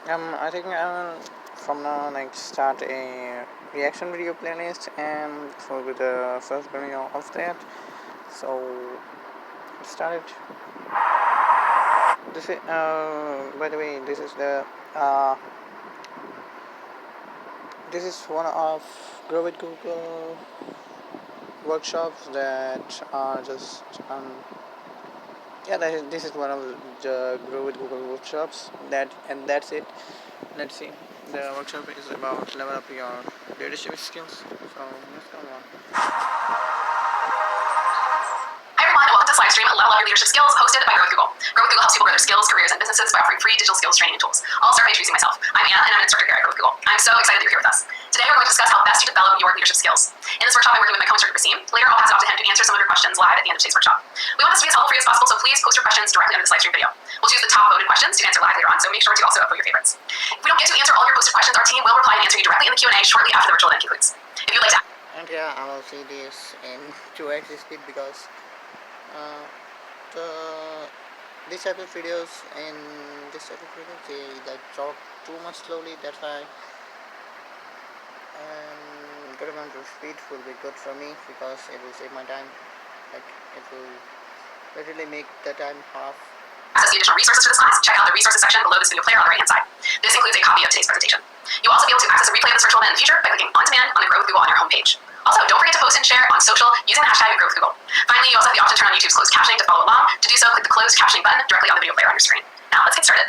I think I will from now start a reaction video playlist, and this will be the first video of that. So start it. This is by the way, uh, this is one of Grow with Google workshops that are just this is one of the Grow with Google workshops that's it. Let's see. The workshop is about level up your leadership skills. So let's go on. Hi everyone, welcome to this live stream Level Up Your Leadership Skills, hosted by Grow with Google. Grow with Google helps people grow their skills, careers, and businesses by offering free digital skills training and tools. I'll start by introducing myself. I'm Anna, and I'm an instructor here at Grow with Google. I'm so excited that you're here with us. Today we're going to discuss how best to develop your leadership skills. In this workshop, I'm working with my co-instructor, Basim. Later, I'll pass it off to him to answer some of your questions live at the end of today's workshop. We want this to be as helpful for you as possible, so please post your questions directly under this live stream video. We'll choose the top voted questions to answer live later on, so make sure to also upvote your favorites. If we don't get to answer all of your posted questions, our team will reply and answer you directly in the Q&A shortly after the virtual event concludes. If you'd like to... And yeah, I will see this in 2x speed because these type of videos they talk too much slowly. That's why good amount of speed will be good for me because it will save my time. Like it will literally make the time half. Access the additional resources for this class, check out the resources section below this video player on the right hand side. This includes a copy of today's presentation. You'll also be able to access a replay of this virtual event in the future by clicking on demand on the Grow with Google on your homepage. Also, don't forget to post and share on social using the hashtag Grow with Google. Finally, you also have the option to turn on YouTube's closed captioning to follow along. To do so, click the closed captioning button directly on the video player on your screen. Now, let's get started.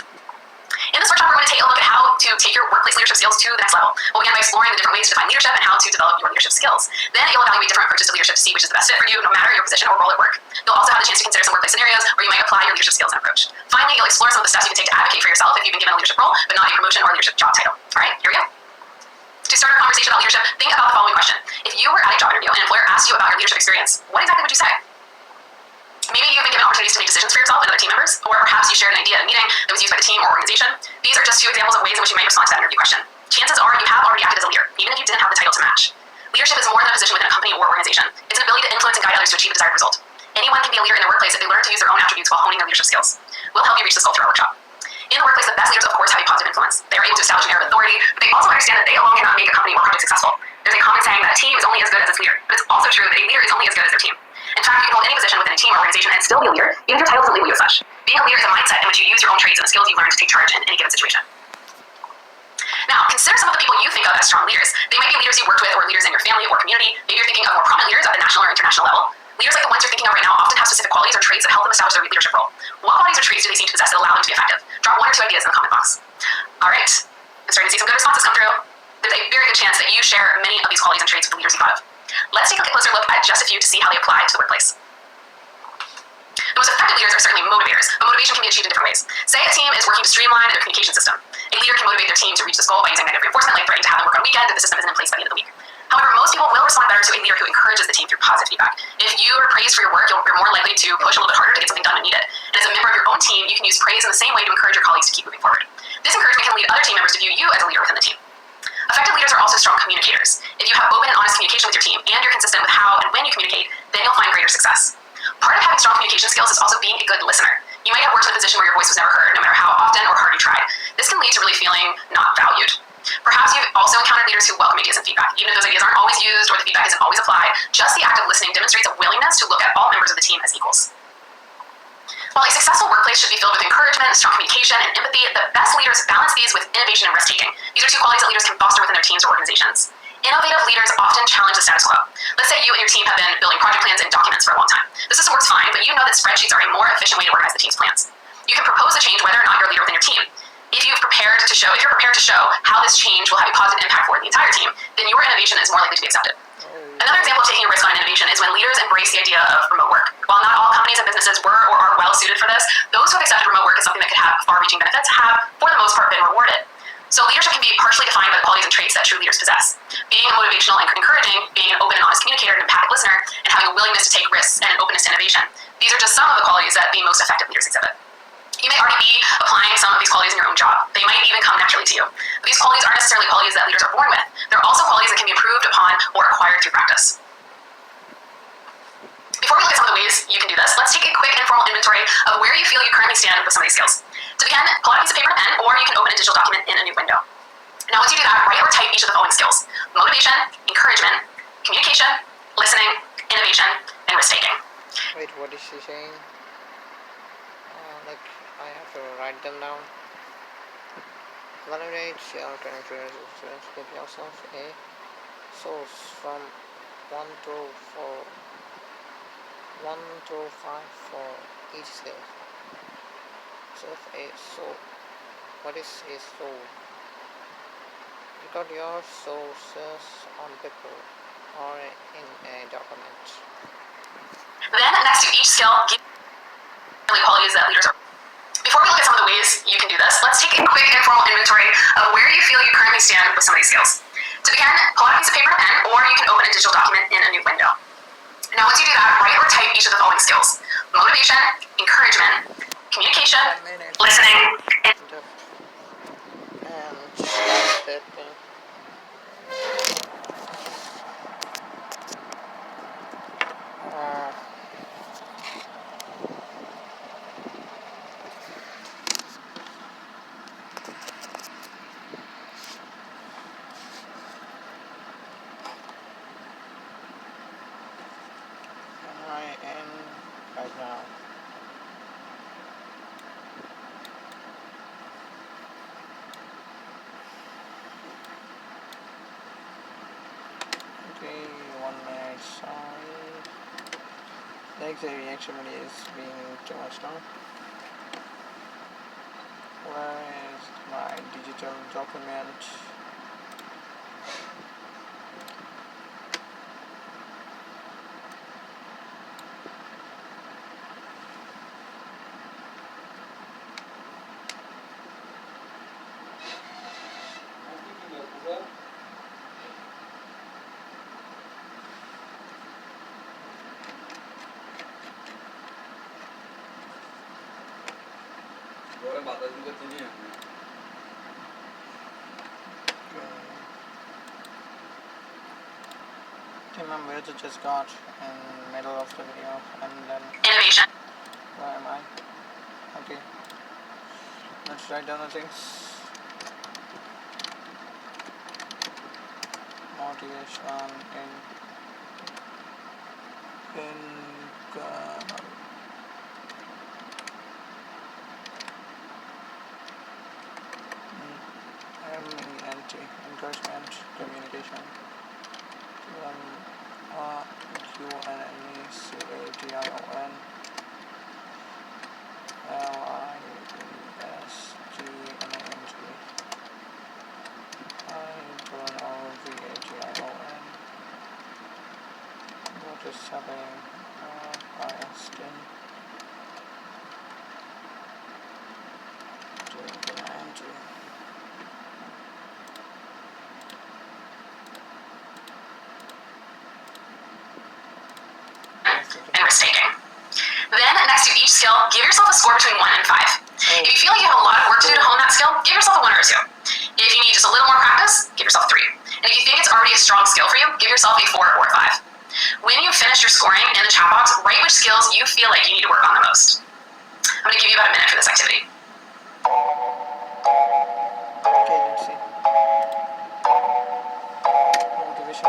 In this workshop, we're going to take a look at how to take your workplace leadership skills to the next level. We'll begin by exploring the different ways to define leadership and how to develop your leadership skills. Then you'll evaluate different approaches to leadership to see which is the best fit for you, no matter your position or role at work. You'll also have the chance to consider some workplace scenarios where you might apply your leadership skills and approach. Finally, you'll explore some of the steps you can take to advocate for yourself if you've been given a leadership role, but not a promotion or leadership job title. All right, here we go. To start a conversation about leadership, think about the following question. If you were at a job interview and an employer asked you about your leadership experience, what exactly would you say? Maybe you've been given opportunities to make decisions for yourself and other team members, or perhaps you shared an idea at a meeting that was used by the team or organization. These are just two examples of ways in which you might respond to that interview question. Chances are you have already acted as a leader, even if you didn't have the title to match. Leadership is more than a position within a company or organization. It's an ability to influence and guide others to achieve a desired result. Anyone can be a leader in their workplace if they learn to use their own attributes while honing their leadership skills. We'll help you reach this goal through our workshop. In the workplace, the best leaders, of course, have a positive influence. They are able to establish an air of authority, but they also understand that they alone cannot make a company or project successful. There's a common saying that a team is only as good as its leader, but it's also true that a leader is only as good as their team. In fact, you can hold any position within a team or organization and still be a leader, even if your title doesn't label you as such. Being a leader is a mindset in which you use your own traits and the skills you learn to take charge in any given situation. Now, consider some of the people you think of as strong leaders. They might be leaders you worked with or leaders in your family or community. Maybe you're thinking of more prominent leaders at the national or international level. Leaders like the ones you're thinking of right now often have specific qualities or traits that help them establish their leadership role. What qualities or traits do they seem to possess that allow them to be effective? Drop one or two ideas in the comment box. All right, I'm starting to see some good responses come through. There's a very good chance that you share many of these qualities and traits with the leaders you thought of. Let's take a closer look at just a few to see how they apply to the workplace. The most effective leaders are certainly motivators, but motivation can be achieved in different ways. Say a team is working to streamline their communication system. A leader can motivate their team to reach this goal by using negative reinforcement, like threatening to have them work on a weekend if the system isn't in place by the end of the week. However, most people will respond better to a leader who encourages the team through positive feedback. If you are praised for your work, you're more likely to push a little bit harder to get something done when needed. And as a member of your own team, you can use praise in the same way to encourage your colleagues to keep moving forward. This encouragement can lead other team members to view you as a leader within the team. Effective leaders are also strong communicators. If you have open and honest communication with your team, and you're consistent with how and when you communicate, then you'll find greater success. Part of having strong communication skills is also being a good listener. You might have worked in a position where your voice was never heard, no matter how often or hard you tried. This can lead to really feeling not valued. Perhaps you've also encountered leaders who welcome ideas and feedback. Even if those ideas aren't always used or the feedback isn't always applied, just the act of listening demonstrates a willingness to look at all members of the team as equals. While a successful workplace should be filled with encouragement, strong communication, and empathy, the best leaders balance these with innovation and risk-taking. These are two qualities that leaders can foster within their teams or organizations. Innovative leaders often challenge the status quo. Let's say you and your team have been building project plans and documents for a long time. The system works fine, but you know that spreadsheets are a more efficient way to organize the team's plans. You can propose a change whether or not you're a leader within your team. If you're prepared to show how this change will have a positive impact for the entire team, then your innovation is more likely to be accepted. Another example of taking a risk on innovation is when leaders embrace the idea of remote work. While not all companies and businesses were or are well suited for this, those who have accepted remote work as something that could have far-reaching benefits have, for the most part, been rewarded. So leadership can be partially defined by the qualities and traits that true leaders possess. Being motivational and encouraging, being an open and honest communicator, an empathic listener, and having a willingness to take risks and an openness to innovation. These are just some of the qualities that the most effective leaders exhibit. You may already be applying some of these qualities in your own job. They might even come naturally to you. But these qualities aren't necessarily qualities that leaders are born with. They're also qualities that can be improved upon or acquired through practice. Before we look at some of the ways you can do this, let's take a quick informal inventory of where you feel you currently stand with some of these skills. To To begin, pull out a piece of paper and a pen, or you can open a digital document in a new window. Now, once you do that, write or type each of the following skills: motivation, encouragement, communication, listening, innovation, and risk taking. Wait, what is she saying? Like, I have to write them down. Validate your current experience with yourself. A source from 1 to 4, 1 to 5 for each skill. Self a soul. What is a soul? Record your sources on paper or in a document. Then, next to each skill, give qualities that leaders are. Before we look at some of the ways you can do this, let's take a quick informal inventory of where you feel you currently stand with some of these skills. To begin, pull out a piece of paper and a pen, or you can open a digital document in a new window. Now, once you do that, write or type each of the following skills: motivation, encouragement, communication, listening, and That I am right now. Okay, 1 minute. Sorry. Like the reaction video is being too much now. Where is my digital document? Team member just got in the middle of the video and then innovation. where am I? Okay. Let's write down the things. Motivation in MENT, encouragement, communication. QNECATION LISTNANG. What is happening? ISTN. And risk taking. Then, next to each skill, give yourself a score between 1 and 5. If you feel like you have a lot of work to do to hone that skill, give yourself a 1 or a 2. If you need just a little more practice, give yourself a 3. And if you think it's already a strong skill for you, give yourself a 4 or a 5. When you finish your scoring in the chat box, write which skills you feel like you need to work on the most. I'm going to give you about a minute for this activity. Okay, let's see. Motivation,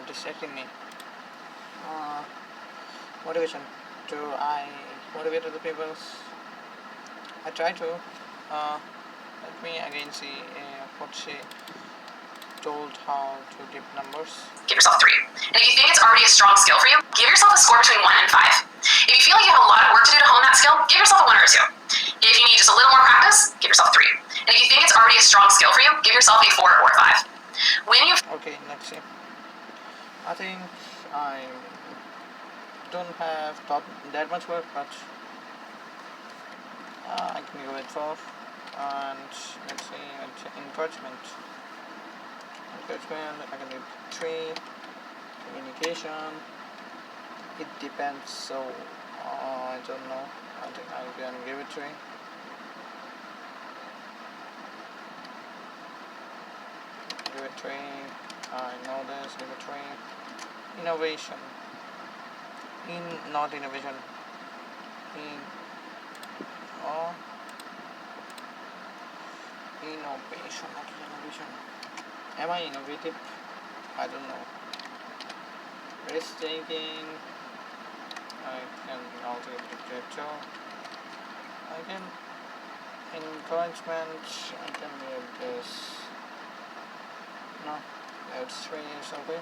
distracting me. Motivation. Do I motivate other people? I try to. Let me again see what she told how to give numbers. Give yourself 3. And if you think it's already a strong skill for you, give yourself a score between 1 and 5. If you feel like you have a lot of work to do to hone that skill, give yourself a 1 or a 2. If you need just a little more practice, give yourself a 3. And if you think it's already a strong skill for you, give yourself a 4 or a 5. When you Okay, let's see. I think I don't have taught that much work, but I can go with 4. And let's see, encouragement. Encouragement, I can do 3. Communication, it depends, so I don't know. I think I can give it 3. Give it 3. I know this, give it 3. Innovation. not innovation. Innovation, not innovation. Am I innovative? I don't know. Risk taking. I can also give it a chapter. I can encouragement. I can give this. No, that's 3 years away.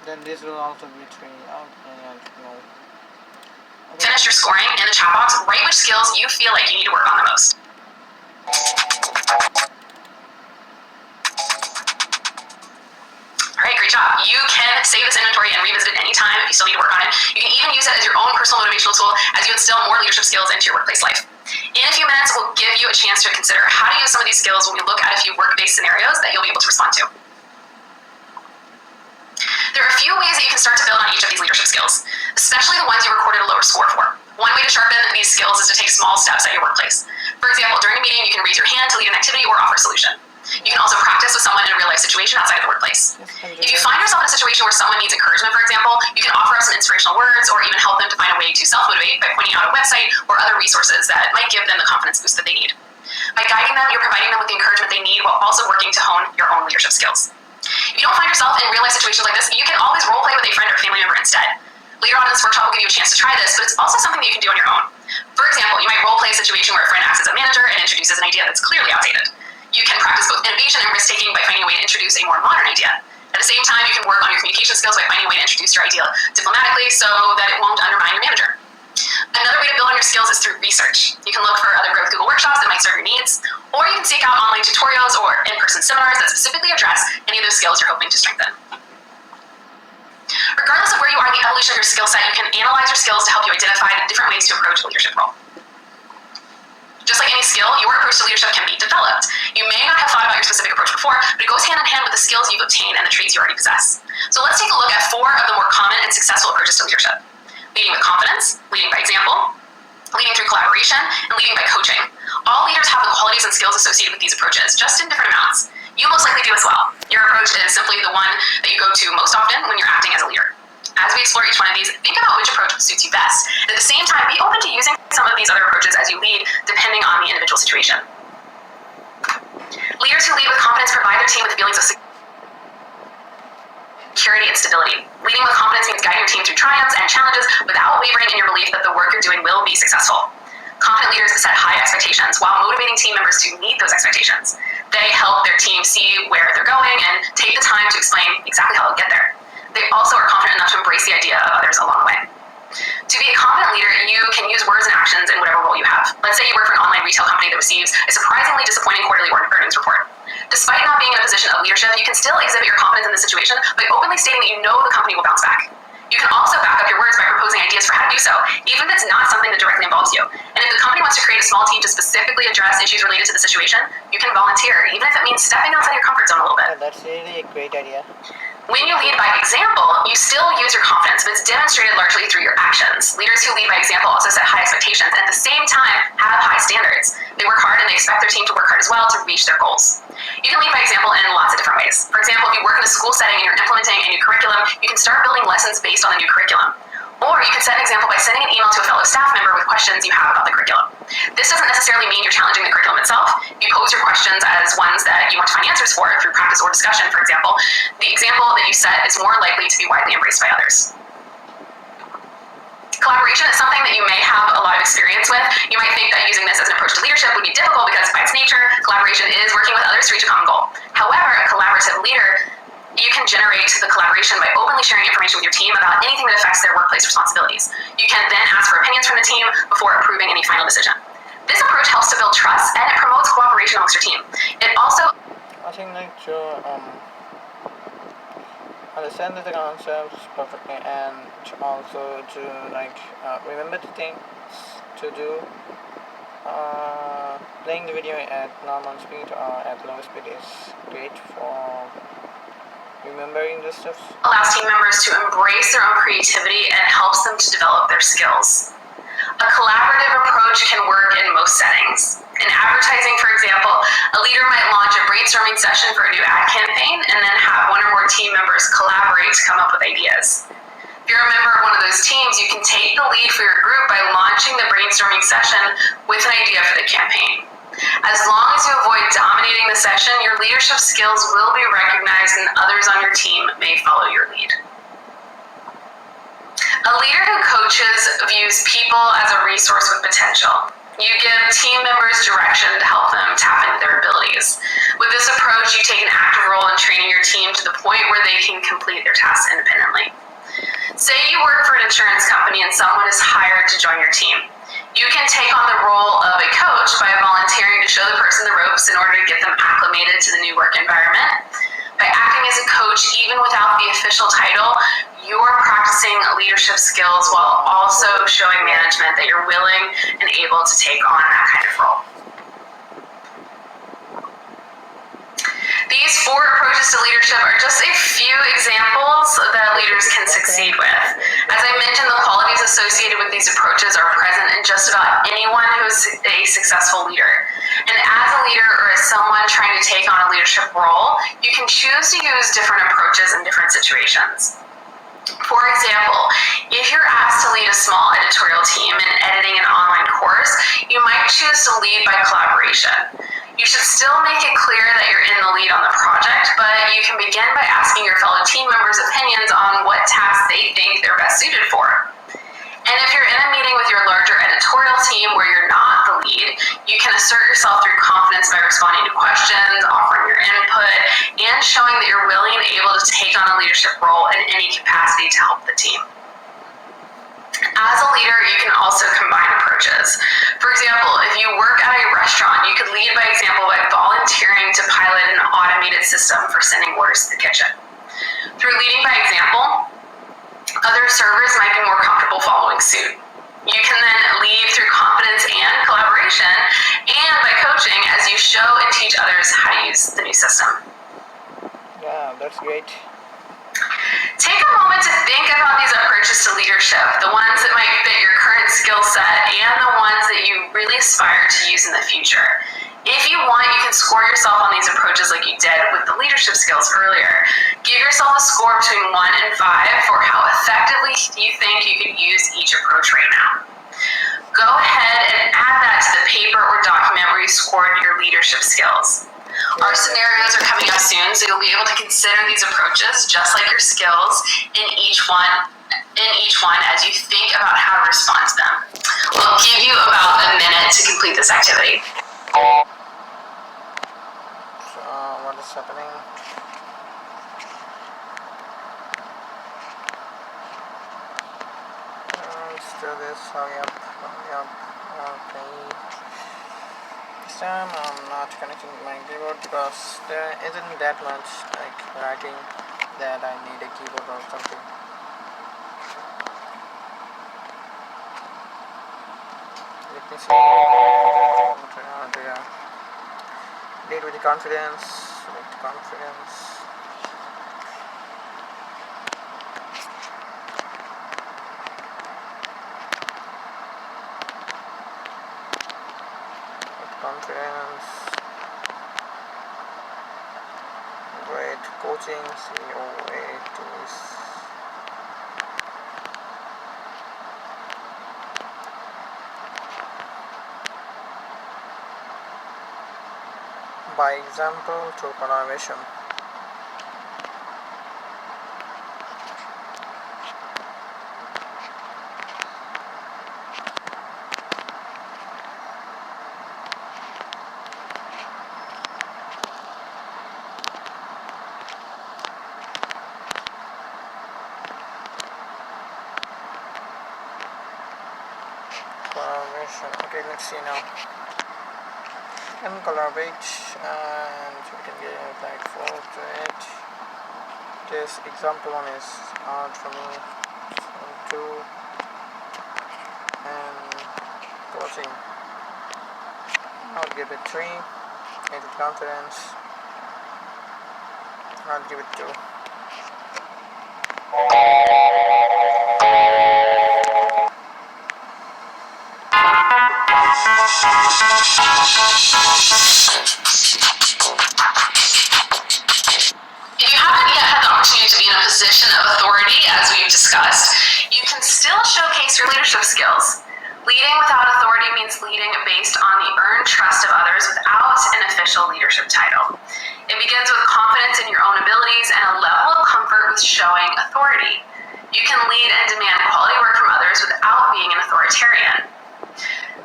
Then this will also be 3. Okay, I don't know. Okay. Finish your scoring in the chat box. Write which skills you feel like you need to work on the most. Alright, great job. You can save this inventory and revisit it anytime if you still need to work on it. You can even use it as your own personal motivational tool as you instill more leadership skills into your workplace life. In a few minutes, we'll give you a chance to consider how to use some of these skills when we look at a few work-based scenarios that you'll be able to respond to. There are a few ways that you can start to build on each of these leadership skills, especially the ones you recorded a lower score for. One way to sharpen these skills is to take small steps at your workplace. For example, during a meeting, you can raise your hand to lead an activity or offer a solution. You can also practice with someone in a real-life situation outside of the workplace. If you find yourself in a situation where someone needs encouragement, for example, you can offer up some inspirational words or even help them to find a way to self-motivate by pointing out a website or other resources that might give them the confidence boost that they need. By guiding them, you're providing them with the encouragement they need while also working to hone your own leadership skills. If you don't find yourself in real-life situations like this, you can always role-play with a friend or family member instead. Later on in this workshop, we'll give you a chance to try this, but it's also something that you can do on your own. For example, you might role-play a situation where a friend acts as a manager and introduces an idea that's clearly outdated. You can practice both innovation and risk-taking by finding a way to introduce a more modern idea. At the same time, you can work on your communication skills by finding a way to introduce your idea diplomatically so that it won't undermine your manager. Another way to build on your skills is through research. You can look for other Growth Google workshops that might serve your needs, or you can seek out online tutorials or in-person seminars that specifically address any of those skills you're hoping to strengthen. Regardless of where you are in the evolution of your skill set, you can analyze your skills to help you identify the different ways to approach a leadership role. Just like any skill, your approach to leadership can be developed. You may not have thought about your specific approach before, but it goes hand in hand with the skills you've obtained and the traits you already possess. So let's take a look at 4 of the more common and successful approaches to leadership. Leading with confidence, leading by example, leading through collaboration, and leading by coaching. All leaders have the qualities and skills associated with these approaches, just in different amounts. You most likely do as well. Your approach is simply the one that you go to most often when you're acting as a leader. As we explore each one of these, think about which approach suits you best. At the same time, be open to using some of these other approaches as you lead, depending on the individual situation. Leaders who lead with confidence provide their team with feelings of security and stability. Leading with confidence means guiding your team through triumphs and challenges without wavering in your belief that the work you're doing will be successful. Confident leaders set high expectations while motivating team members to meet those expectations. They help their team see where they're going and take the time to explain exactly how they'll get there. They also are confident enough to embrace the idea of others along the way. To be a confident leader, you can use words and actions in whatever role you have. Let's say you work for an online retail company that receives a surprisingly disappointing quarterly earnings report. Despite not being in a position of leadership, you can still exhibit your confidence in this situation by openly stating that you know the company will bounce back. You can also back up your words by proposing ideas for how to do so, even if it's not something that directly involves you. And if the company wants to create a small team to specifically address issues related to the situation, you can volunteer, even if it means stepping outside your comfort zone a little bit. That's really a great idea. When you lead by example, you still use your confidence, but it's demonstrated largely through your actions. Leaders who lead by example also set high expectations and at the same time have high standards. They work hard and they expect their team to work hard as well to reach their goals. You can lead by example in lots of different ways. For example, if you work in a school setting and you're implementing a new curriculum, you can start building lessons based on the new curriculum. Or you can set an example by sending an email to a fellow staff member with questions you have about the curriculum. This doesn't necessarily mean you're challenging the curriculum itself. You pose your questions as ones that you want to find answers for through practice or discussion, for example. The example that you set is more likely to be widely embraced by others. Collaboration is something that you may have a lot of experience with. You might think that using this as an approach to leadership would be difficult because by its nature, collaboration is working with others to reach a common goal. However, a collaborative leader, you can generate the collaboration by openly sharing information with your team about anything that affects their workplace responsibilities. You can then ask for opinions from the team before approving any final decision. This approach helps to build trust and it promotes cooperation amongst your team. It also understand the concepts perfectly and also to remember the things to do. Playing the video at normal speed or at low speed is great for remembering the stuff. Allows team members to embrace their own creativity and helps them to develop their skills. A collaborative approach can work in most settings. In advertising, for example, a leader might launch a brainstorming session for a new ad campaign and then have one or more team members collaborate to come up with ideas. If you're a member of one of those teams, you can take the lead for your group by launching the brainstorming session with an idea for the campaign. As long as you avoid dominating the session, your leadership skills will be recognized and others on your team may follow your lead. A leader who coaches views people as a resource with potential. You give team members direction to help them tap into their abilities. With this approach, you take an active role in training your team to the point where they can complete their tasks independently. Say you work for an insurance company and someone is hired to join your team. You can take on the role of a coach by volunteering to show the person the ropes in order to get them acclimated to the new work environment. By acting as a coach, even without the official title, you're practicing leadership skills while also showing management that you're willing and able to take on that kind of role. These 4 approaches to leadership are just a few examples that leaders can succeed with. As I mentioned, the qualities associated with these approaches are present in just about anyone who's a successful leader. And as a leader or as someone trying to take on a leadership role, you can choose to use different approaches in different situations. For example, if you're asked to lead a small editorial team in editing an online course, you might choose to lead by collaboration. You should still make it clear that you're in the lead on the project, but you can begin by asking your fellow team members' opinions on what tasks they think they're best suited for. And if you're in a meeting with your larger editorial team where you're not the lead, you can assert yourself through confidence by responding to questions, offering your input, and showing that you're willing and able to take on a leadership role in any capacity to help the team. As a leader, you can also combine approaches. For example, if you work at a restaurant, you could lead by example by volunteering to pilot an automated system for sending orders to the kitchen. Through leading by example, other servers might be more comfortable following suit. You can then lead through confidence and collaboration, and by coaching as you show and teach others how to use the new system. Yeah, that's great. Take a moment to think about these approaches to leadership, the ones that might fit your current skill set and the ones that you really aspire to use in the future. If you want, you can score yourself on these approaches like you did with the leadership skills earlier. Give yourself a score between 1 and 5 for how effectively you think you could use each approach right now. Go ahead and add that to the paper or document where you scored your leadership skills. Our scenarios are coming up soon, so you'll be able to consider these approaches just like your skills in each one as you think about how to respond to them. I'll give you about a minute to complete this activity. So, what is happening? Let's do this. Hurry up. Okay. This time I'm not connecting my keyboard because there isn't that much like writing that I need a keyboard or something. Let me see. Lead with confidence. Confidence. Great coaching. COA tools. By example, through collaboration. Okay, let's see now. Can collaborate and we can get like 4 to it. This example one is hard for me. 2 and coaching. I'll give it 3. Need confidence. I'll give it 2. we've discussed, you can still showcase your leadership skills. Leading without authority means leading based on the earned trust of others without an official leadership title. It begins with confidence in your own abilities and a level of comfort with showing authority. You can lead and demand quality work from others without being an authoritarian.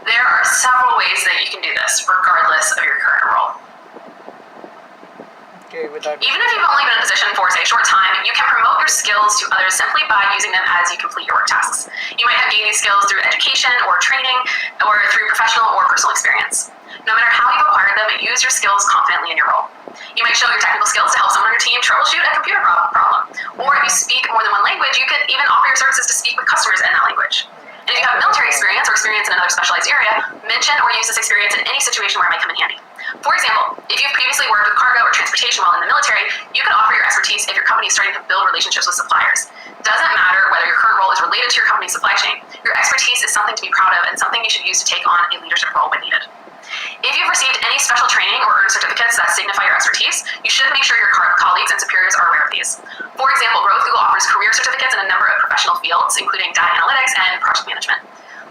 There are several ways that you can do this, regardless of your current role. Even if you've only been in a position for, say, a short time, you can promote your skills to others simply by using them as you complete your work tasks. You might have gained these skills through education or training or through professional or personal experience. No matter how you've acquired them, use your skills confidently in your role. You might show your technical skills to help someone on your team troubleshoot a computer problem. Or if you speak more than one language, you could even offer your services to speak with customers in that language. And if you have military experience or experience in another specialized area, mention or use this experience in any situation where it might come in handy. For example, if you've previously worked with cargo or transportation while in the military, you can offer your expertise if your company is starting to build relationships with suppliers. Doesn't matter whether your current role is related to your company's supply chain. Your expertise is something to be proud of and something you should use to take on a leadership role when needed. If you've received any special training or earned certificates that signify your expertise, you should make sure your colleagues and superiors are aware of these. For example, Google offers career certificates in a number of professional fields, including data analytics and project management.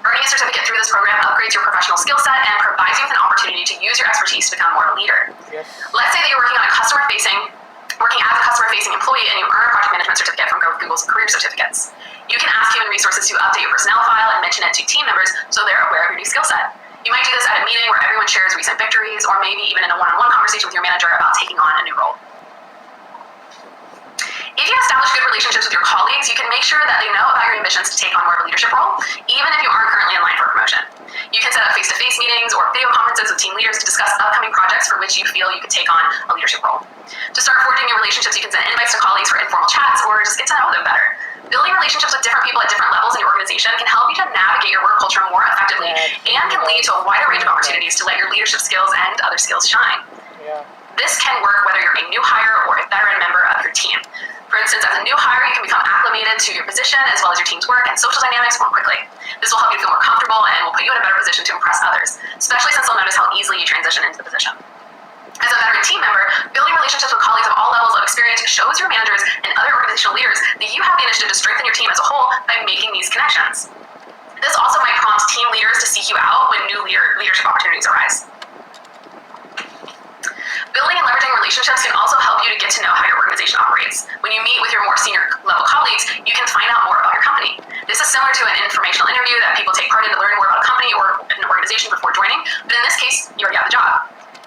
Earning a certificate through this program upgrades your professional skill set and provides you with an opportunity to use your expertise to become more of a leader. Yes. Let's say that you're working as a customer-facing employee and you earn a project management certificate from Google's career certificates. You can ask human resources to update your personnel file and mention it to team members so they're aware of your new skill set. You might do this at a meeting where everyone shares recent victories, or maybe even in a one-on-one conversation with your manager about taking on a new role. If you establish good relationships with your colleagues, you can make sure that they know about your ambitions to take on more of a leadership role, even if you aren't currently in line for a promotion. You can set up face-to-face meetings or video conferences with team leaders to discuss upcoming projects for which you feel you could take on a leadership role. To start forging new relationships, you can send invites to colleagues for informal chats or just get to know them better. Building relationships with different people at different levels in your organization can help you to navigate your work culture more effectively and can lead to a wider range of opportunities to let your leadership skills and other skills shine. This can work whether you're a new hire or a veteran member of your team. For instance, as a new hire, you can become acclimated to your position as well as your team's work and social dynamics more quickly. This will help you feel more comfortable and will put you in a better position to impress others, especially since they'll notice how easily you transition into the position. As a veteran team member, building relationships with colleagues of all levels of experience shows your managers and other organizational leaders that you have the initiative to strengthen your team as a whole by making these connections. This also might prompt team leaders to seek you out when new leadership opportunities arise. Building and leveraging relationships can also help you to get to know how your organization operates. When you meet with your more senior level colleagues, you can find out more about your company. This is similar to an informational interview that people take part in to learn more about a company or an organization before joining, but in this case, you already have the job.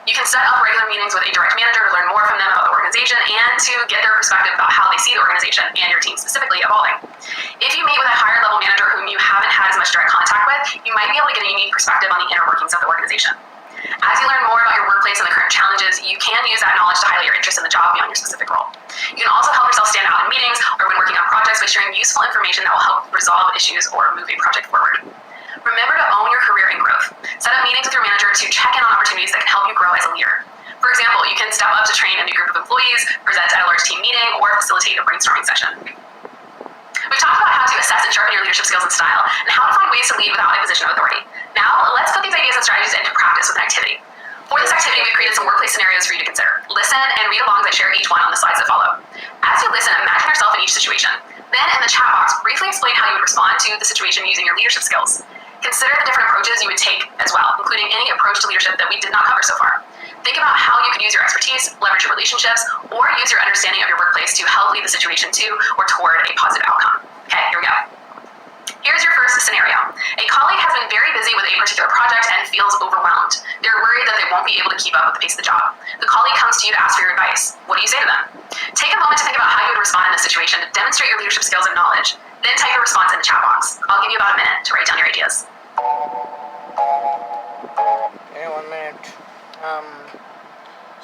You can set up regular meetings with a direct manager to learn more from them about the organization and to get their perspective about how they see the organization and your team specifically evolving. If you meet with a higher level manager whom you haven't had as much direct contact with, you might be able to get a unique perspective on the inner workings of the organization. As you learn more about your workplace and the current challenges, you can use that knowledge to highlight your interest in the job beyond your specific role. You can also help yourself stand out in meetings or when working on projects by sharing useful information that will help resolve issues or move a project forward. Remember to own your career and growth. Set up meetings with your manager to check in on opportunities that can help you grow as a leader. For example, you can step up to train a new group of employees, present at a large team meeting, or facilitate a brainstorming session. We've talked about how to assess and sharpen your leadership skills and style, and how to find ways to lead without a position of authority. Now, let's put these ideas and strategies into practice with an activity. For this activity, we've created some workplace scenarios for you to consider. Listen and read along as I share each one on the slides that follow. As you listen, imagine yourself in each situation. Then, in the chat box, briefly explain how you would respond to the situation using your leadership skills. Consider the different approaches you would take as well, including any approach to leadership that we did not cover so far. Think about how you could use your expertise, leverage your relationships, or use your understanding of your workplace to help lead the situation to or toward a positive outcome. Okay, here we go. Here's your first scenario. A colleague has been very busy with a particular project and feels overwhelmed. They're worried that they won't be able to keep up with the pace of the job. The colleague comes to you to ask for your advice. What do you say to them? Take a moment to think about how you would respond in this situation to demonstrate your leadership skills and knowledge. Then type your response in the chat box. I'll give you about a minute to write down your ideas. Okay, 1 minute.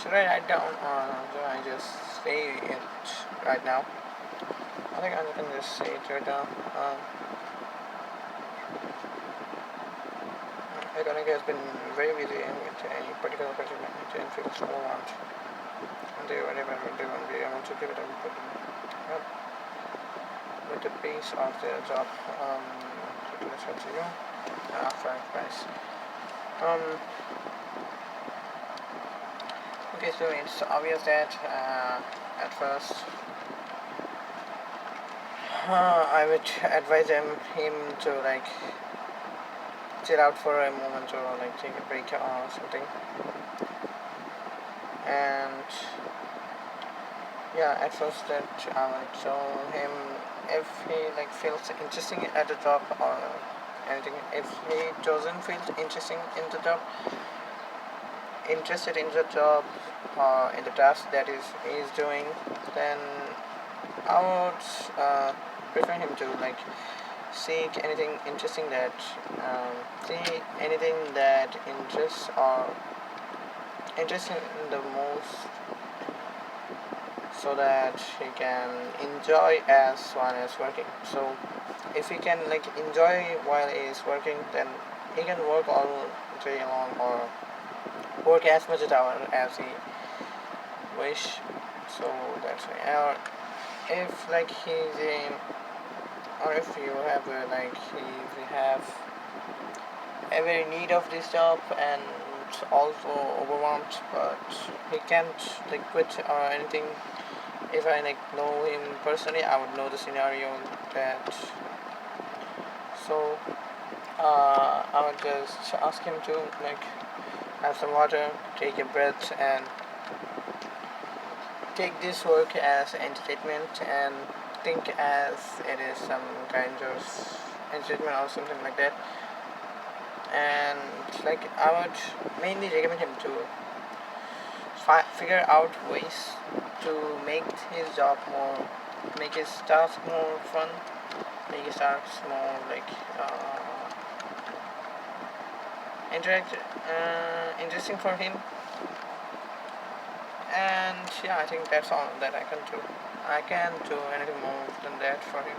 Should I write down or should I just say it right now? I think I can just say it right now. My colleague has been very busy with a particular project and feels overwhelmed. And they won't be able to give it up with the pace of their job. So let's continue. Nice. Okay, so it's obvious that at first I would advise him to like chill out for a moment or like take a break or something. And yeah, at first that I would tell him if he like feels interesting at the job or anything. If he doesn't feel interested in the job or in the task that is doing, then I would prefer him to like seek anything interesting that see anything that interests him the most, so that he can enjoy as one is working. So if he can like enjoy while he is working, then he can work all day long or work as much hour as he wish. So that's why. Or if like he's in, or if you have if you have a very need of this job and also overwhelmed, but he can't like quit or anything. If I like know him personally, I would know the scenario that. So I would just ask him to like have some water, take a breath, and take this work as entertainment and think as it is some kind of entertainment or something like that. And like I would mainly recommend him to figure out ways to make his job more, make his task more fun, make his tasks more like interesting for him. And yeah, I think that's all that I can do. I can't do anything more than that for him.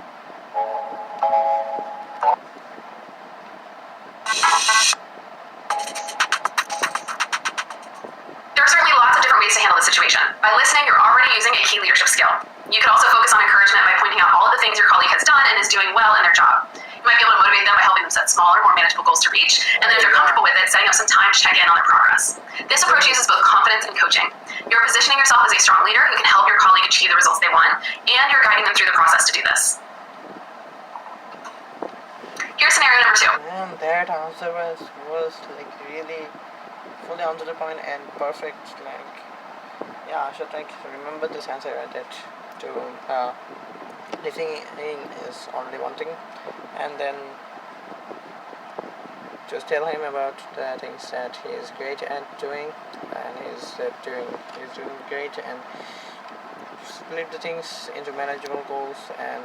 There are certainly lots of different ways to handle this situation. By listening, you're already using a key leadership skill. You could also focus on encouragement by pointing out all of the things your colleague has done and is doing well in their job. You might be able to motivate them by helping them set smaller, more manageable goals to reach, and then if you're comfortable with it, setting up some time to check in on their progress. This approach uses both confidence and coaching. You're positioning yourself as a strong leader who can help your colleague achieve the results they want, and you're guiding them through the process to do this. Here's scenario number 2. And that answer was like really fully onto the point and perfect. Like yeah, I should like remember this answer that to listening is only one thing, and then just tell him about the things that he is great at doing, and he's doing great, and split the things into manageable goals and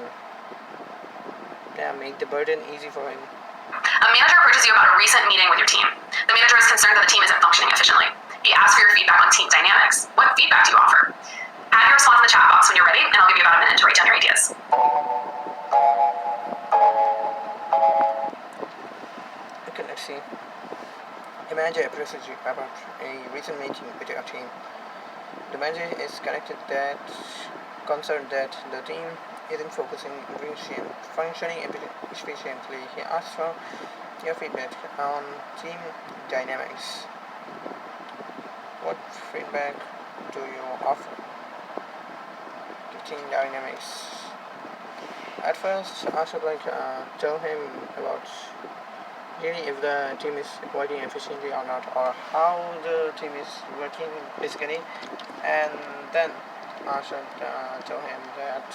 yeah, make the burden easy for him. A manager approaches you about a recent meeting with your team. The manager is concerned that the team isn't functioning efficiently. He asks for your feedback on team dynamics. What feedback do you offer? Add your response in the chat box when you're ready, and I'll give you about a minute to write down your ideas. Okay, let's see. A manager approaches you about a recent meeting with your team. The manager is concerned that the team isn't functioning efficiently. He asks for your feedback on team dynamics. What feedback do you offer to team dynamics? At first, I should tell him about really if the team is working efficiently or not, or how the team is working basically, and then I should tell him that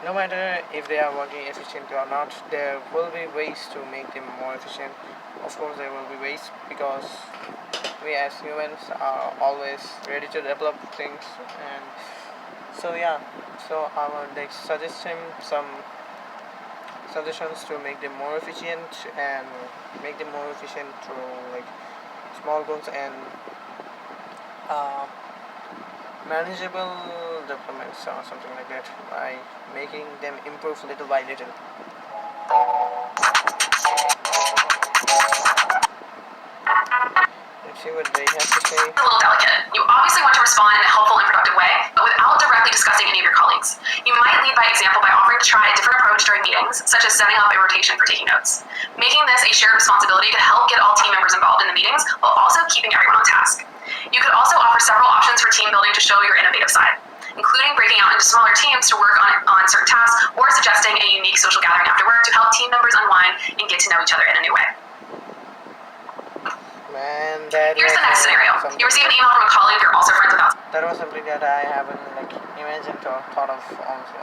no matter if they are working efficiently or not, there will be ways to make them more efficient. Of course, there will be ways, because we as humans are always ready to develop things, and so yeah. So I would suggest him some suggestions to make them more efficient, and make them more efficient through small goals and manageable developments or something like that, by making them improve little by little. Let's see what they have to say. It's a little delicate. You obviously want to respond in a helpful and productive way, but without directly discussing any of your colleagues. You might lead by example by offering to try a different approach during meetings, such as setting up a rotation for taking notes. Making this a shared responsibility could help get all team members involved in the meetings while also keeping everyone on task. You could also offer several options for team building to show your innovative side, including breaking out into smaller teams to work on certain tasks or suggesting a unique social gathering after work to help team members unwind and get to know each other in a new way. Man, Here's the next scenario. You receive an email from a colleague you're also friends with. That was something that I haven't imagined or thought of also.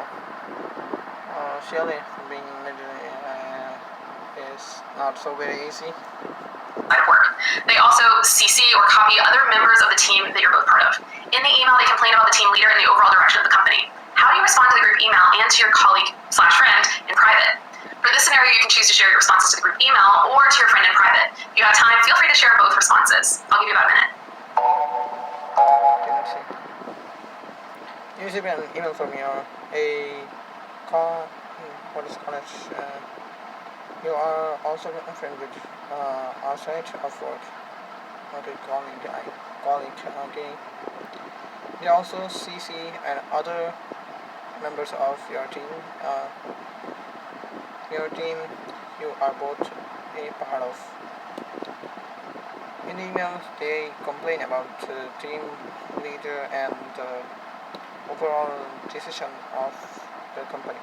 Surely being middle is not so very easy. At work. They also CC or copy other members of the team that you're both part of. In the email, they complain about the team leader and the overall direction of the company. How do you respond to the group email and to your colleague/friend in private? For this scenario, you can choose to share your responses to the group email or to your friend in private. If you have time, feel free to share both responses. I'll give you about a minute. Let's see. You receive an email from what is called you are also a friend with outside of work. Okay, colleague. Okay. They also CC and other members of your team. Your team you are both a part of. In the email, they complain about the team leader and the overall decision of the company.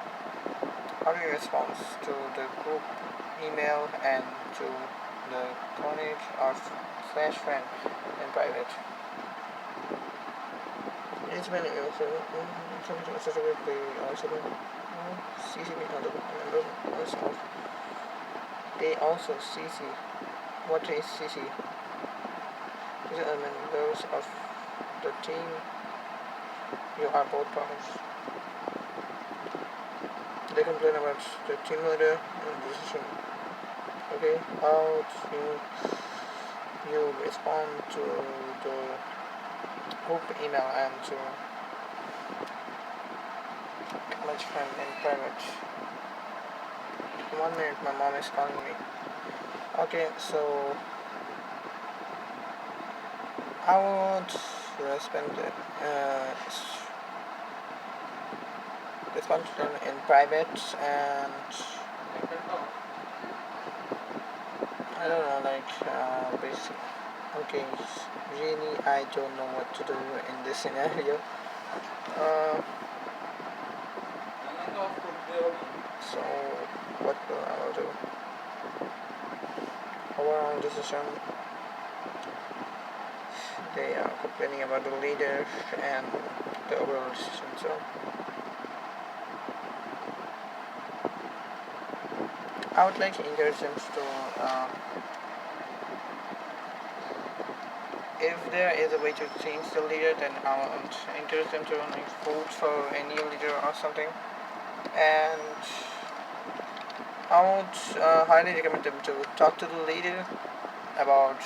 How do you respond to the group email and to the colleague or /friend in private? It's been CC members of. They also CC. What is CC? These are members of the team you are both part of. They complain about the team leader and decision. Okay, how do you respond to the group email and to college friend in private? 1 minute, my mom is calling me. Okay, so I would respond to them in private, and I don't know, basically. Okay, really, I don't know what to do in this scenario. So what will I do? Overall decision. They are complaining about the leader and the overall decision. So I would like to encourage them to, if there is a way to change the leader, then I would encourage them to vote for a new leader or something. And I would highly recommend them to talk to the leader about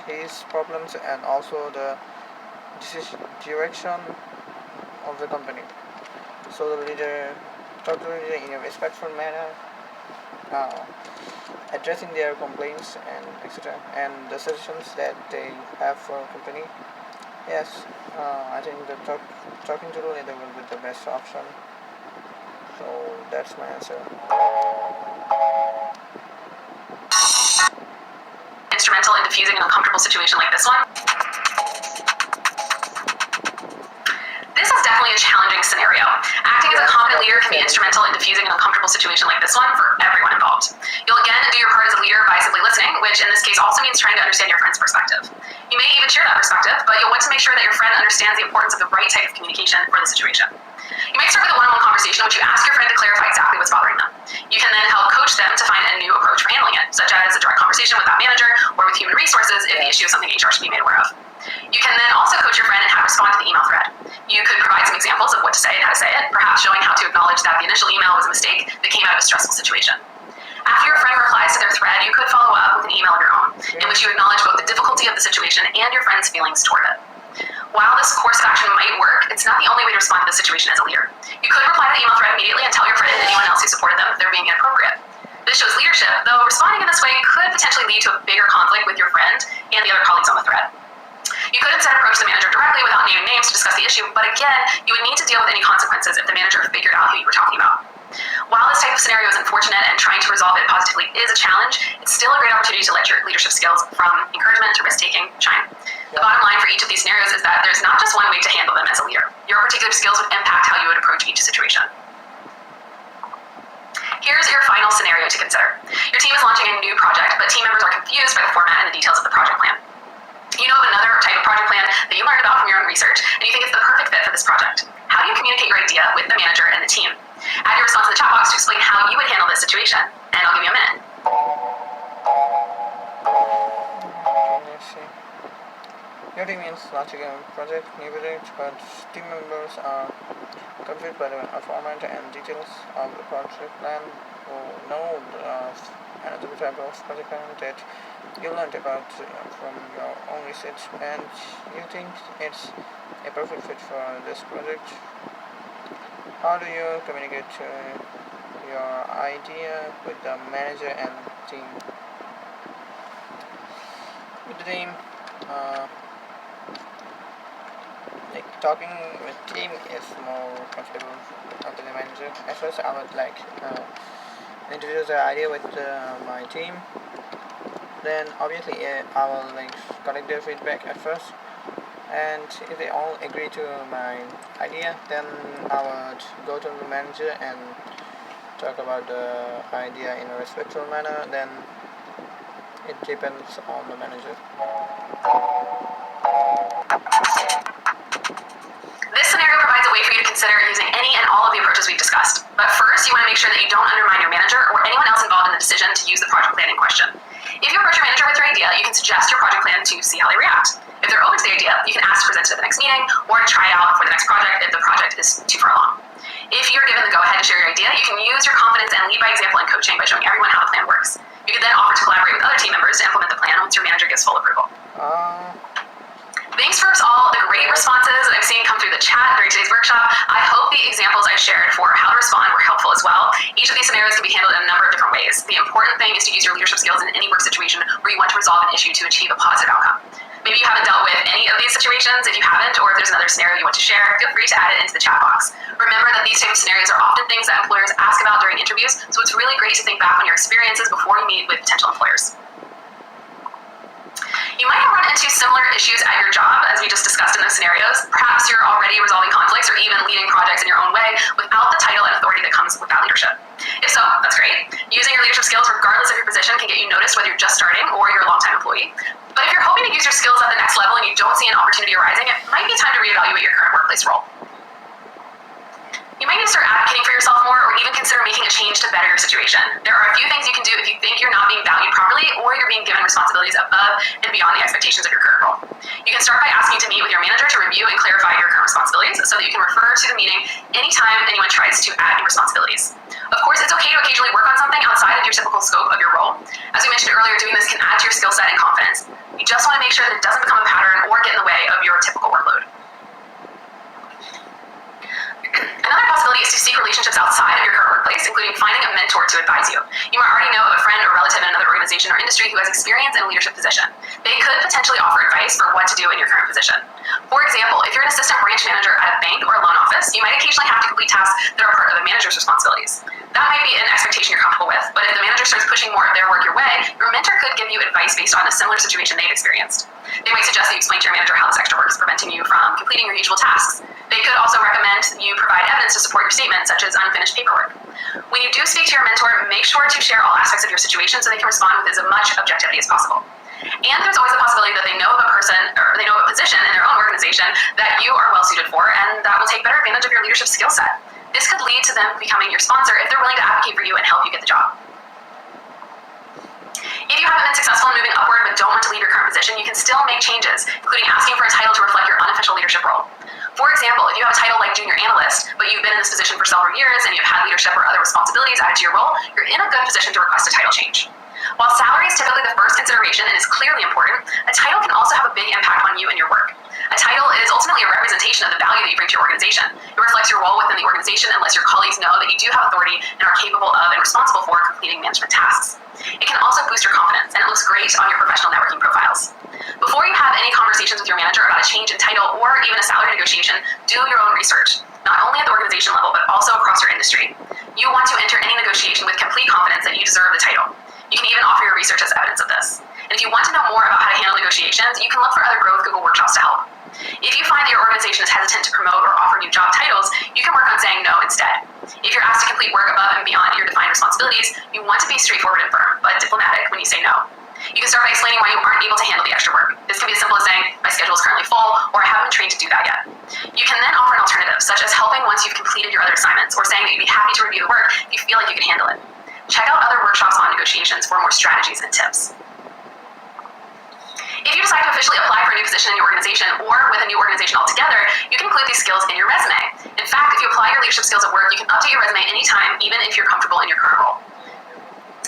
his problems and also the direction of the company. So the leader talk to the leader in a respectful manner, addressing their complaints and etc. and the suggestions that they have for a company. Yes, I think that talking to the leader will be the best option. So that's my answer. Instrumental in diffusing an uncomfortable situation like this one. This is definitely a challenging scenario. Acting as a competent leader can be instrumental in diffusing an uncomfortable situation like this one for everyone involved. You'll again do your part as a leader by simply listening, which in this case also means trying to understand your friend's perspective. You may even share that perspective, but you'll want to make sure that your friend understands the importance of the right type of communication for the situation. You might start with a one-on-one conversation in which you ask your friend to clarify exactly what's bothering them. You can then help coach them to find a new approach for handling it, such as a direct conversation with that manager or with human resources if the issue is something HR should be made aware of. You can then also coach your friend in how to respond to the email thread. You could provide some examples of what to say and how to say it, perhaps showing how to acknowledge that the initial email was a mistake that came out of a stressful situation. After your friend replies to their thread, you could follow up with an email of your own, in which you acknowledge both the difficulty of the situation and your friend's feelings toward it. While this course of action might work, it's not the only way to respond to the situation as a leader. You could reply to the email thread immediately and tell your friend and anyone else who supported them that they're being inappropriate. This shows leadership, though responding in this way could potentially lead to a bigger conflict with your friend and the other colleagues on the thread. You could instead approach the manager directly without naming names to discuss the issue, but again, you would need to deal with any consequences if the manager figured out who you were talking about. While this type of scenario is unfortunate and trying to resolve it positively is a challenge, it's still a great opportunity to let your leadership skills from encouragement to risk-taking shine. The bottom line for each of these scenarios is that there's not just one way to handle them as a leader. Your particular skills would impact how you would approach each situation. Here's your final scenario to consider. Your team is launching a new project, but team members are confused by the format and the details of the project plan. You know of another type of project plan that you learned about from your own research, and you think it's the perfect fit for this project. How do you communicate your idea with the manager and the team? Add your response in the chat box to explain how you would handle this situation, and I'll give you a minute. Okay, let's see. Your team is launching a project, new project, but team members are confused by the format and details of the project plan. No, another type of project plan that you learned about from your own research, and you think it's a perfect fit for this project. How do you communicate your idea with the manager and team? With the team, talking with team is more comfortable than the manager. At first, I would introduce the idea with my team. Then obviously I will collect their feedback at first, and if they all agree to my idea, then I would go to the manager and talk about the idea in a respectful manner. Then it depends on the manager. This scenario provides a way for you to consider using any and all of the approaches we've discussed. But first, you want to make sure that you don't undermine your manager or anyone else involved in the decision to use the project plan in question. If you approach your manager with your idea, you can suggest your project plan to see how they react. If they're open to the idea, you can ask to present it at the next meeting or to try it out for the next project if the project is too far along. If you're given the go-ahead to share your idea, you can use your confidence and lead by example in coaching by showing everyone how the plan works. You can then offer to collaborate with other team members to implement the plan once your manager gives full approval. Thanks for all the great responses that I've seen come through the chat during today's workshop. I hope the examples I shared for how to respond were helpful as well. Each of these scenarios can be handled in a number of different ways. The important thing is to use your leadership skills in any work situation where you want to resolve an issue to achieve a positive outcome. Maybe you haven't dealt with any of these situations. If you haven't, or if there's another scenario you want to share, feel free to add it into the chat box. Remember that these types of scenarios are often things that employers ask about during interviews, so it's really great to think back on your experiences before you meet with potential employers. You might have run into similar issues at your job as we just discussed in those scenarios. Perhaps you're already resolving conflicts or even leading projects in your own way without the title and authority that comes with that leadership. If so, that's great. Using your leadership skills regardless of your position can get you noticed whether you're just starting or you're a long-time employee. But if you're hoping to use your skills at the next level and you don't see an opportunity arising, it might be time to reevaluate your current workplace role. You might need to start advocating for yourself more or even consider making a change to better your situation. There are a few things you can do if you think you're not being valued properly or you're being given responsibilities above and beyond the expectations of your current role. You can start by asking to meet with your manager to review and clarify your current responsibilities so that you can refer to the meeting anytime anyone tries to add new responsibilities. Of course, it's okay to occasionally work on something outside of your typical scope of your role. As we mentioned earlier, doing this can add to your skill set and confidence. You just want to make sure that it doesn't become a pattern or get in the way of your typical workload. Another possibility is to seek relationships outside of your current workplace, including finding a mentor to advise you. You might already know of a friend or relative in another organization or industry who has experience in a leadership position. They could potentially offer advice for what to do in your current position. For example, if you're an assistant branch manager at a bank or a loan office, you might occasionally have to complete tasks that are part of a manager's responsibilities. That might be an expectation you're comfortable with, but if the manager starts pushing more of their work your way, your mentor could give you advice based on a similar situation they've experienced. They might suggest that you explain to your manager how this extra work is preventing you from completing your usual tasks. They could also recommend you provide evidence to support your statement, such as unfinished paperwork. When you do speak to your mentor, make sure to share all aspects of your situation so they can respond with as much objectivity as possible. And there's always a possibility that they know of a person or they know of a position in their own organization that you are well suited for and that will take better advantage of your leadership skill set. This could lead to them becoming your sponsor if they're willing to advocate for you and help you get the job. If you haven't been successful in moving upward but don't want to leave your current position, you can still make changes, including asking for a title to reflect your unofficial leadership role. For example, if you have a title like junior analyst, but you've been in this position for several years and you've had leadership or other responsibilities added to your role, you're in a good position to request a title change. While salary is typically the first consideration and is clearly important, a title can also have a big impact on you and your work. A title is ultimately a representation of the value that you bring to your organization. It reflects your role within the organization and lets your colleagues know that you do have authority and are capable of and responsible for completing management tasks. It can also boost your confidence, and it looks great on your professional networking profiles. Before you have any conversations with your manager about a change in title or even a salary negotiation, do your own research. not only at the organization level, but also across your industry. You want to enter any negotiation with complete confidence that you deserve the title. You can even offer your research as evidence of this. And if you want to know more about how to handle negotiations, you can look for other Growth Google workshops to help. If you find that your organization is hesitant to promote or offer new job titles, you can work on saying no instead. If you're asked to complete work above and beyond your defined responsibilities, you want to be straightforward and firm, but diplomatic when you say no. You can start by explaining why you aren't able to handle the extra work. This can be as simple as saying, my schedule is currently full, or I haven't been trained to do that yet. You can then offer an alternative, such as helping once you've completed your other assignments, or saying that you'd be happy to review the work if you feel like you can handle it. Check out other workshops on negotiations for more strategies and tips. If you decide to officially apply for a new position in your organization or with a new organization altogether, you can include these skills in your resume. In fact, if you apply your leadership skills at work, you can update your resume anytime, even if you're comfortable in your current role.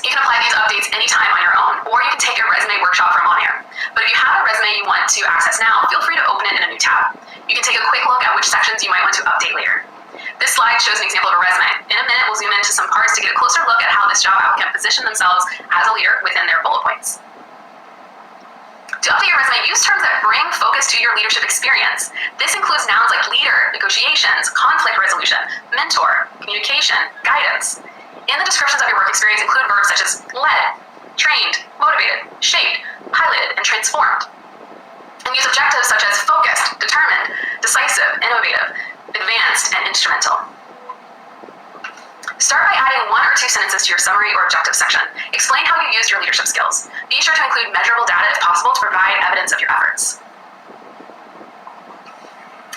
You can apply these updates anytime on your own, or you can take a resume workshop from on air. But if you have a resume you want to access now, feel free to open it in a new tab. You can take a quick look at which sections you might want to update later. This slide shows an example of a resume. In a minute, we'll zoom into some parts to get a closer look at how this job applicant positioned themselves as a leader within their bullet points. To update your resume, use terms that bring focus to your leadership experience. This includes nouns like leader, negotiations, conflict resolution, mentor, communication, guidance. In the descriptions of your work experience, include verbs such as led, trained, motivated, shaped, highlighted, and transformed. And use adjectives such as focused, determined, decisive, innovative, advanced, and instrumental. Start by adding 1 or 2 sentences to your summary or objective section. Explain how you used your leadership skills. Be sure to include measurable data if possible to provide evidence of your efforts.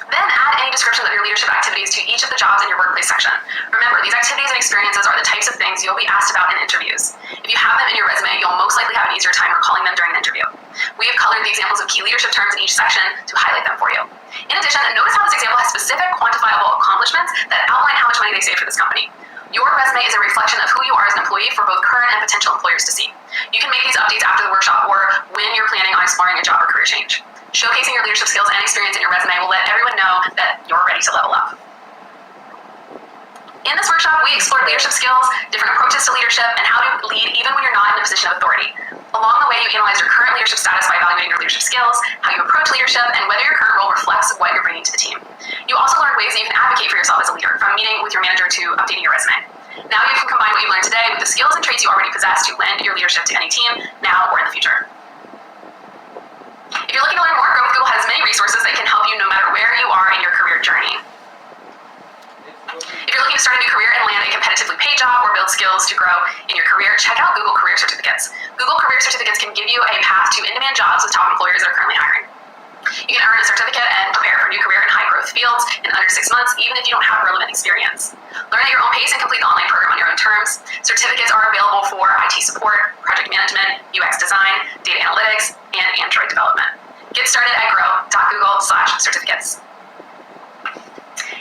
Then add any descriptions of your leadership activities to each of the jobs in your workplace section. Remember, these activities and experiences are the types of things you'll be asked about in interviews. If you have them in your resume, you'll most likely have an easier time recalling them during an interview. We have colored the examples of key leadership terms in each section to highlight them for you. In addition, notice how this example has specific quantifiable accomplishments that outline how much money they saved for this company. Your resume is a reflection of who you are as an employee for both current and potential employers to see. You can make these updates after the workshop or when you're planning on exploring a job or career change. Showcasing your leadership skills and experience in your resume will let everyone know that you're ready to level up. In this workshop, we explored leadership skills, different approaches to leadership, and how to lead even when you're not in a position of authority. Along the way, you analyzed your current leadership status by evaluating your leadership skills, how you approach leadership, and whether your current role reflects what you're bringing to the team. You also learned ways that you can advocate for yourself as a leader, from meeting with your manager to updating your resume. Now you can combine what you learned today with the skills and traits you already possess to lend your leadership to any team, now or in the future. If you're looking to learn more, Growth Google has many resources that can help you no matter where you are in your career journey. If you're looking to start a new career and land a competitively paid job or build skills to grow in your career, check out Google Career Certificates. Google Career Certificates can give you a path to in-demand jobs with top employers that are currently hiring. You can earn a certificate and prepare for a new career in high-growth fields in under 6 months, even if you don't have relevant experience. Learn at your own pace and complete the online program on your own terms. Certificates are available for IT support, project management, UX design, data analytics, and Android development. Get started at grow.google/certificates.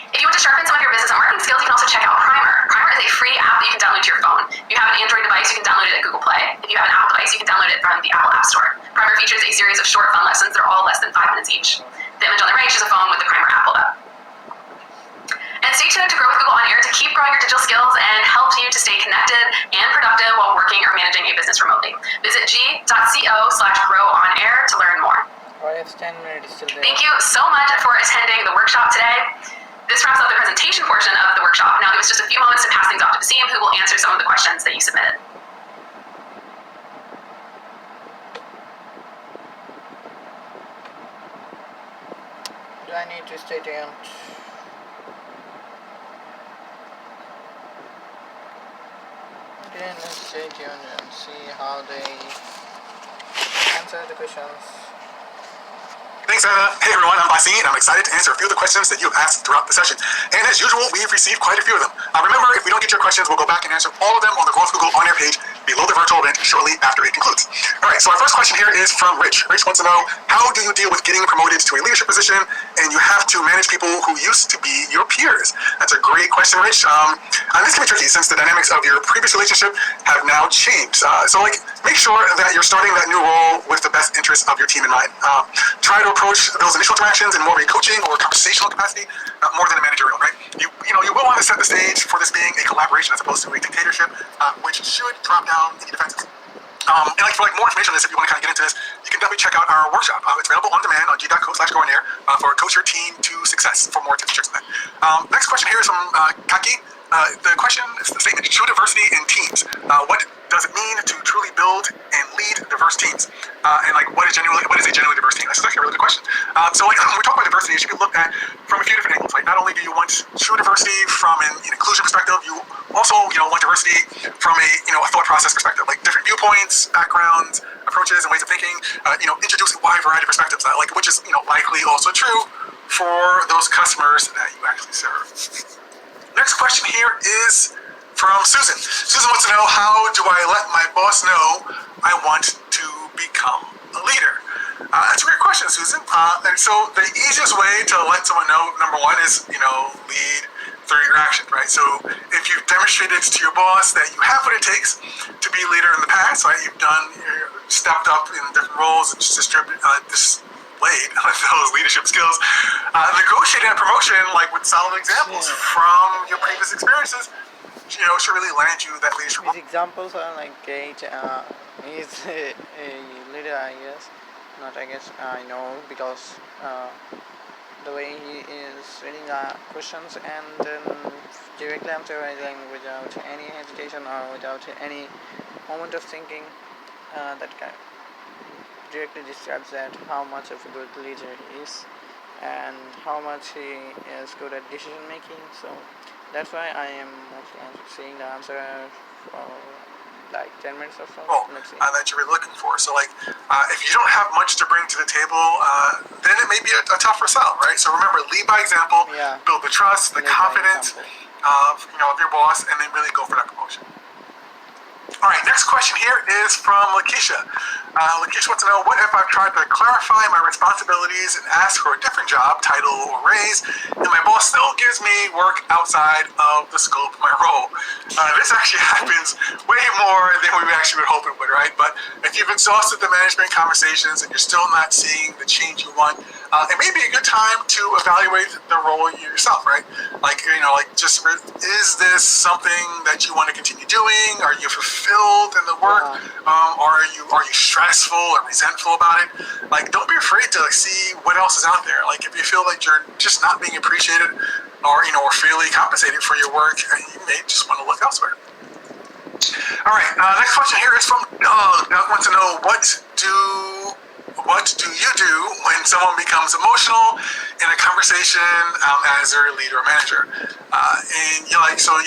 If you want to sharpen some of your business and marketing skills, you can also check out Primer. Primer is a free app that you can download to your phone. If you have an Android device, you can download it at Google Play. If you have an Apple device, you can download it from the Apple App Store. Primer features a series of short, fun lessons that are all less than 5 minutes each. The image on the right shows a phone with the Primer app pulled up. And stay tuned to Grow with Google On Air to keep growing your digital skills and help you to stay connected and productive while working or managing a business remotely. Visit g.co/growonair to learn more. Alright, it's 10 minutes still there. Thank you so much for attending the workshop today. This wraps up the presentation portion of the workshop. Now give us just a few moments to pass things off to Basim, who will answer some of the questions that you submitted. Do I need to stay tuned? Okay, let's stay tuned and see how they answer the questions. Thanks, Anna. Hey everyone, I'm Basim, and I'm excited to answer a few of the questions that you've asked throughout the session. And as usual, we've received quite a few of them. Remember, if we don't get your questions, we'll go back and answer all of them on the Growth Google On Air page below the virtual event shortly after it concludes. Alright, so our first question here is from Rich. Rich wants to know, how do you deal with getting promoted to a leadership position and you have to manage people who used to be your peers? That's a great question, Rich. And this can be tricky since the dynamics of your previous relationship have now changed. So make sure that you're starting that new role with the best interests of your team in mind. Try to approach those initial interactions in more of a coaching or conversational capacity, more than a managerial, right? You will want to set the stage for this being a collaboration as opposed to a dictatorship, which should drop down any defenses. And like for like more information on this, if you want to kind of get into this, you can definitely check out our workshop. It's available on demand on g.co/go-on-air for coach your team to success for more tips and tricks on that. Next question here is from Kaki. The question is the statement: true diversity in teams. What does it mean to truly build and lead diverse teams? And like what is a genuinely diverse team? That's actually a really good question. So like when we talk about diversity, it should be looked at from a few different angles. Like not only do you want true diversity from an inclusion perspective, you also want diversity from a thought process perspective, like different viewpoints, backgrounds, approaches, and ways of thinking. Introduce a wide variety of perspectives, which is likely also true for those customers that you actually serve. Next question here is from Susan. Susan wants to know, how do I let my boss know I want to become a leader? That's a great question, Susan. And so the easiest way to let someone know, number one, is lead through your actions, right? So if you've demonstrated to your boss that you have what it takes to be a leader in the past, right? You've stepped up in different roles and displayed those leadership skills. Negotiating a promotion, like with solid examples from your previous experiences, should really land you that leadership. These examples are like great. He's a leader, I guess. Not I guess, I know, because the way he is reading the questions and then directly answering without any hesitation or without any moment of thinking, that kind of directly describes that how much of a good leader he is and how much he is good at decision making. So that's why I am seeing the answer for like 10 minutes or so. Let's see. That you're really looking for. So if you don't have much to bring to the table, then it may be a tougher sell, right? So remember, lead by example, build the trust, the confidence of your boss, and then really go for that promotion. All right, next question here is from Lakeisha. Lakeisha wants to know, what if I've tried to clarify my responsibilities and ask for a different job, title, or raise, and my boss still gives me work outside of the scope of my role? This actually happens way more than we actually would hope it would, right? But if you've exhausted the management conversations and you're still not seeing the change you want, it may be a good time to evaluate the role yourself, right? Is this something that you want to continue doing? Are you fulfilled in the work? Are you stressful or resentful about it? Don't be afraid to see what else is out there. If you feel like you're just not being appreciated or fairly compensated for your work, you may just want to look elsewhere. All right, next question here is from Doug. Doug wants to know, what do you do when someone becomes emotional in a conversation as their leader or manager?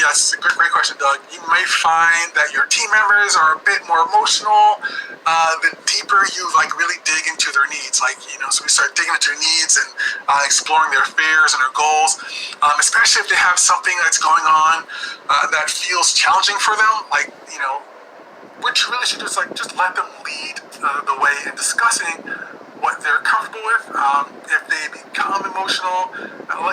Yes, great question, Doug. You may find that your team members are a bit more emotional the deeper you really dig into their needs. So we start digging into their needs and exploring their fears and their goals, especially if they have something that's going on that feels challenging for them. What you really should do is just let them lead the way in discussing what they're comfortable with. If they become emotional,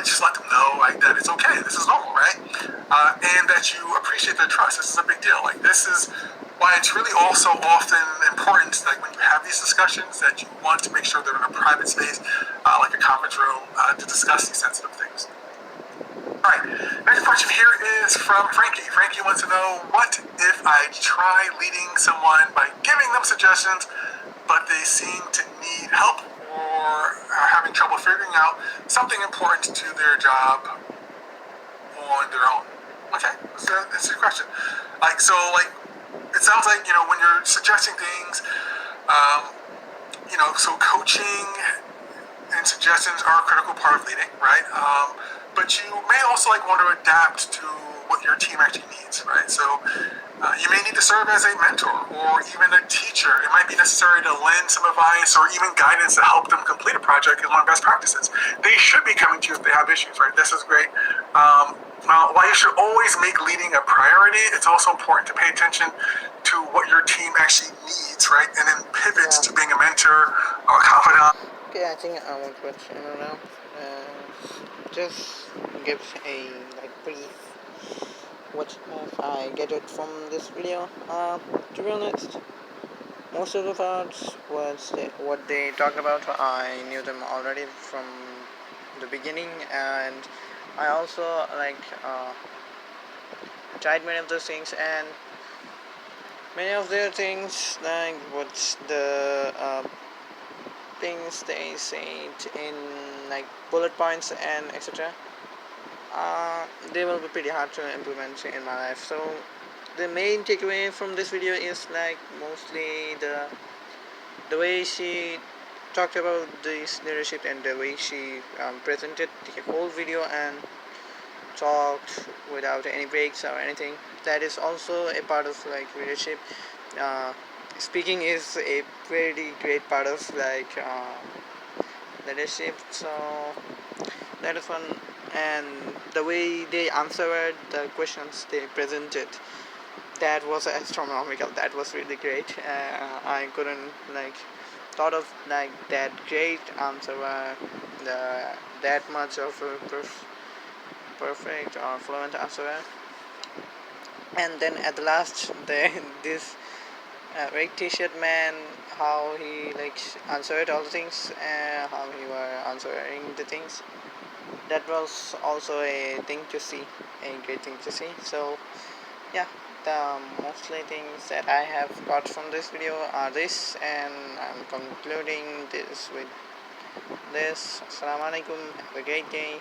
just let them know that it's okay. This is normal, right? And that you appreciate their trust. This is a big deal. This is why it's really also often important, when you have these discussions, that you want to make sure they're in a private space, like a conference room, to discuss these sensitive things. All right, next question here is from Frankie. Frankie wants to know, what if I try leading someone by giving them suggestions, but they seem to need help or are having trouble figuring out something important to their job on their own? Okay, that's your question. It sounds like, when you're suggesting things, so coaching and suggestions are a critical part of leading, right? But you may also want to adapt to what your team actually needs, right? So you may need to serve as a mentor or even a teacher. It might be necessary to lend some advice or even guidance to help them complete a project and learn best practices. They should be coming to you if they have issues, right? This is great. While you should always make leading a priority, it's also important to pay attention to what your team actually needs, right? And then pivot to being a mentor or a confidant. Okay, I think I will put now. Just give a brief what if I get it from this video. To be honest, most of the parts what they talk about, I knew them already from the beginning, and I also tried many of those things, and many of their things, like what's the things they said in like bullet points and etc. They will be pretty hard to implement in my life. So the main takeaway from this video is like mostly the way she talked about this leadership and the way she presented the whole video and talked without any breaks or anything. That is also a part of like leadership. uh, Speaking is a very great part of like leadership. So that is one. And the way they answered the questions they presented, that was astronomical. That was really great. I couldn't like thought of like that great answer, that much of a perfect or fluent answer. And then at the last, this red t-shirt man, how he like answered all the things, how he were answering the things. That was also a thing to see, a great thing to see. So yeah, the mostly things that I have got from this video are this, and I'm concluding this with this. Assalamualaikum, have a great day.